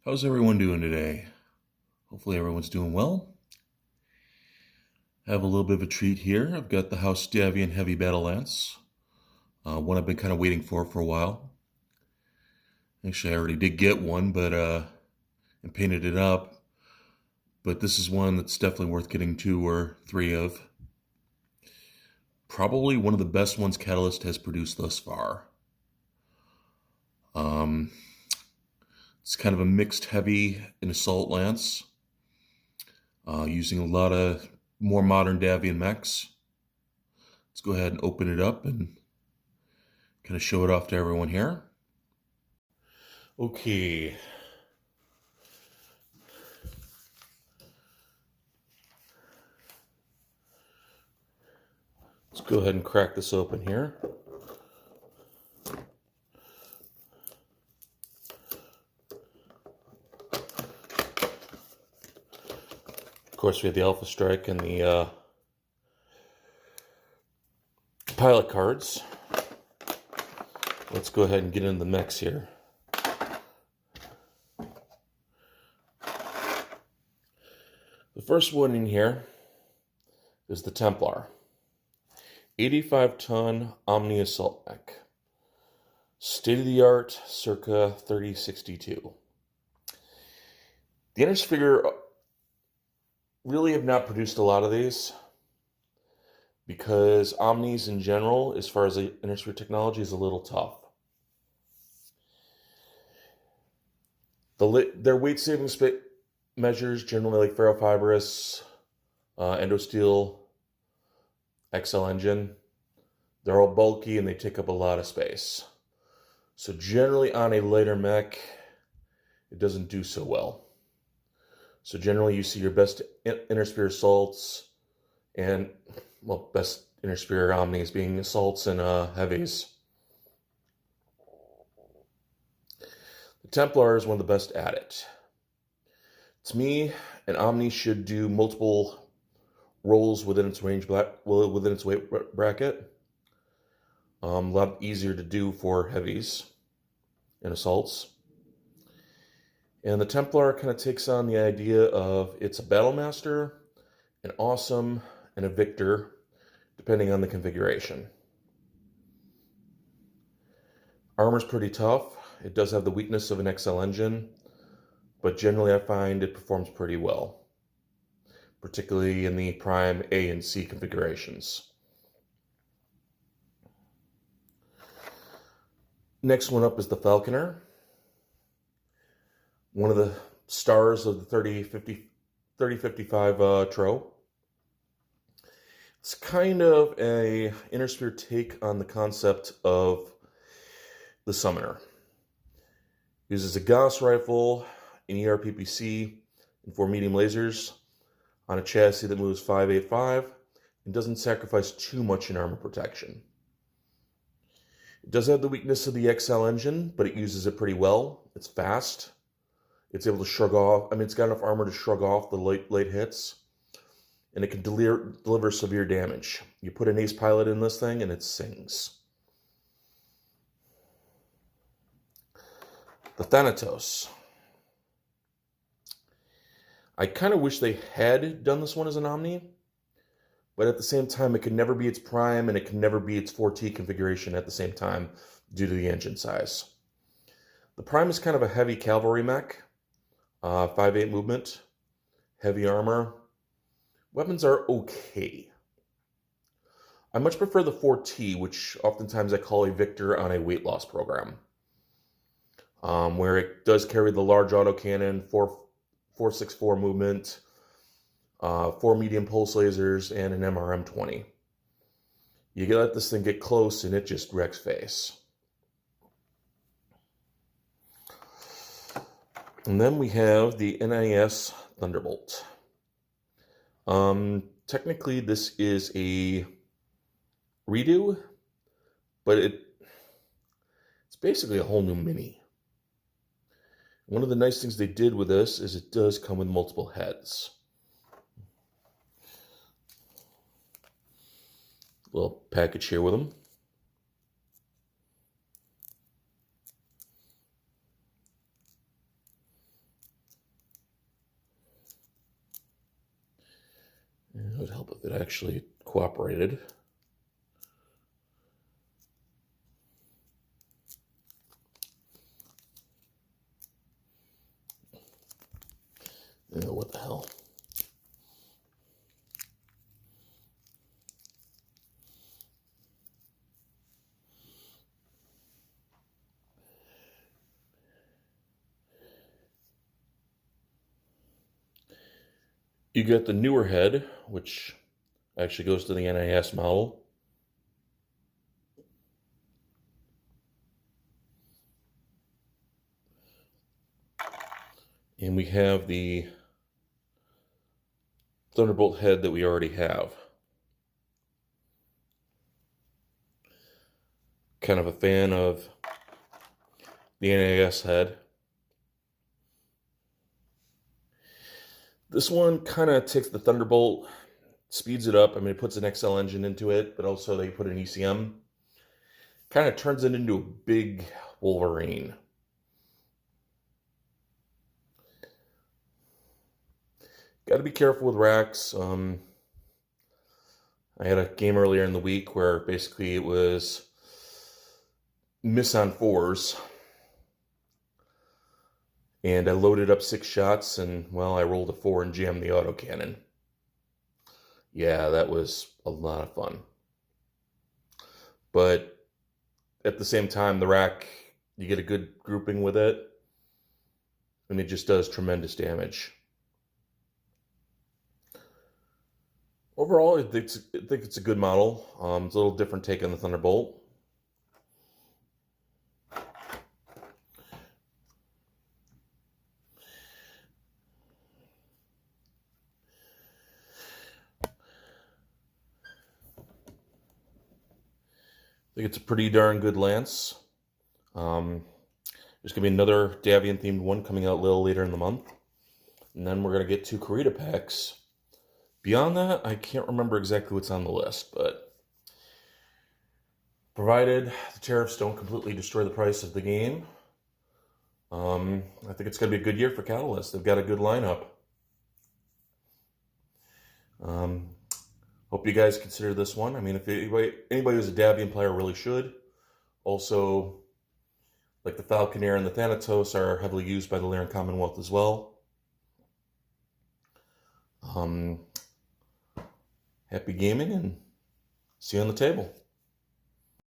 How's everyone doing today? Hopefully everyone's doing well. I have a little bit of a treat here. I've got the House Davion Heavy Battle Lance, one I've been kind of waiting for a while. Actually, I already did get one, but and painted it up. But this is one that's definitely worth getting two or three of. Probably one of the best ones Catalyst has produced thus far. Um, it's kind of a mixed heavy and assault lance, using a lot of more modern Davion mechs. Let's go ahead and open it up and kind of show it off to everyone here. Okay. Let's go ahead and crack this open here. Of course, we have the Alpha Strike and the pilot cards. Let's go ahead and get into the mechs here. The first one in here is the Templar. 85-ton Omni Assault Mech. State-of-the-art, circa 3062. The Innersphere really have not produced a lot of these because Omnis in general, as far as the Innersphere technology, is a little tough. Their weight-saving measures, generally like ferrofibrous, endosteel, XL engine, they're all bulky and they take up a lot of space. So generally on a lighter mech, it doesn't do so well. So generally you see your best Innersphere assaults and, well, best Innersphere Omnis being assaults and heavies. The Templar is one of the best at it. To me, an Omni should do multiple rolls within its within its weight bracket. A lot easier to do for heavies and assaults. And the Templar kind of takes on the idea of it's a battle master, an awesome, and a victor, depending on the configuration. Armor's pretty tough. It does have the weakness of an XL engine, but generally I find it performs pretty well, particularly in the Prime A and C configurations. Next one up is the Falconer, one of the stars of the 3055 Tro. It's kind of a Innersphere take on the concept of the Summoner. Uses a Gauss rifle, an ERPPC, and 4 medium lasers on a chassis that moves 585 and doesn't sacrifice too much in armor protection. It does have the weakness of the XL engine, but it uses it pretty well. It's fast. It's able to shrug off. It's got enough armor to shrug off the late hits, and it can deliver severe damage. You put an ace pilot in this thing, and it sings. The Thanatos. I kind of wish they had done this one as an Omni, but at the same time, it can never be its Prime, and it can never be its 4T configuration at the same time due to the engine size. The Prime is kind of a heavy cavalry mech, 5'8" movement, heavy armor. Weapons are okay. I much prefer the 4T, which oftentimes I call a victor on a weight loss program, where it does carry the large autocannon, 4.64 movement, 4 medium pulse lasers, and an MRM-20. You let this thing get close and it just wrecks face. And then we have the NIS Thunderbolt. Technically this is a redo, but it's basically a whole new mini. One of the nice things they did with this is it does come with multiple heads. Little package here with them. would help if it actually cooperated. What the hell? You get the newer head, which actually goes to the NIS model. And we have the Thunderbolt head that we already have. Kind of a fan of the NIS head. This one kind of takes the Thunderbolt, speeds it up. I mean, it puts an XL engine into it, but also they put an ECM. Kind of turns it into a big Wolverine. Got to be careful with racks. I had a game earlier in the week where basically it was miss on 4s. And I loaded up 6 shots, and, well, I rolled a 4 and jammed the autocannon. Yeah, that was a lot of fun. But at the same time, the rack, you get a good grouping with it, and it just does tremendous damage. Overall, I think it's a good model. It's a little different take on the Thunderbolt. I think it's a pretty darn good lance. There's going to be another Davion themed one coming out a little later in the month. And then we're going to get 2 Kurita packs. Beyond that, I can't remember exactly what's on the list, but provided the tariffs don't completely destroy the price of the game, I think it's going to be a good year for Catalyst. They've got a good lineup. Hope you guys consider this one. I mean, if anybody who's a Davion player really should. Also, like the Falconeer and the Thanatos are heavily used by the Lyran Commonwealth as well. Happy gaming, and see you on the table.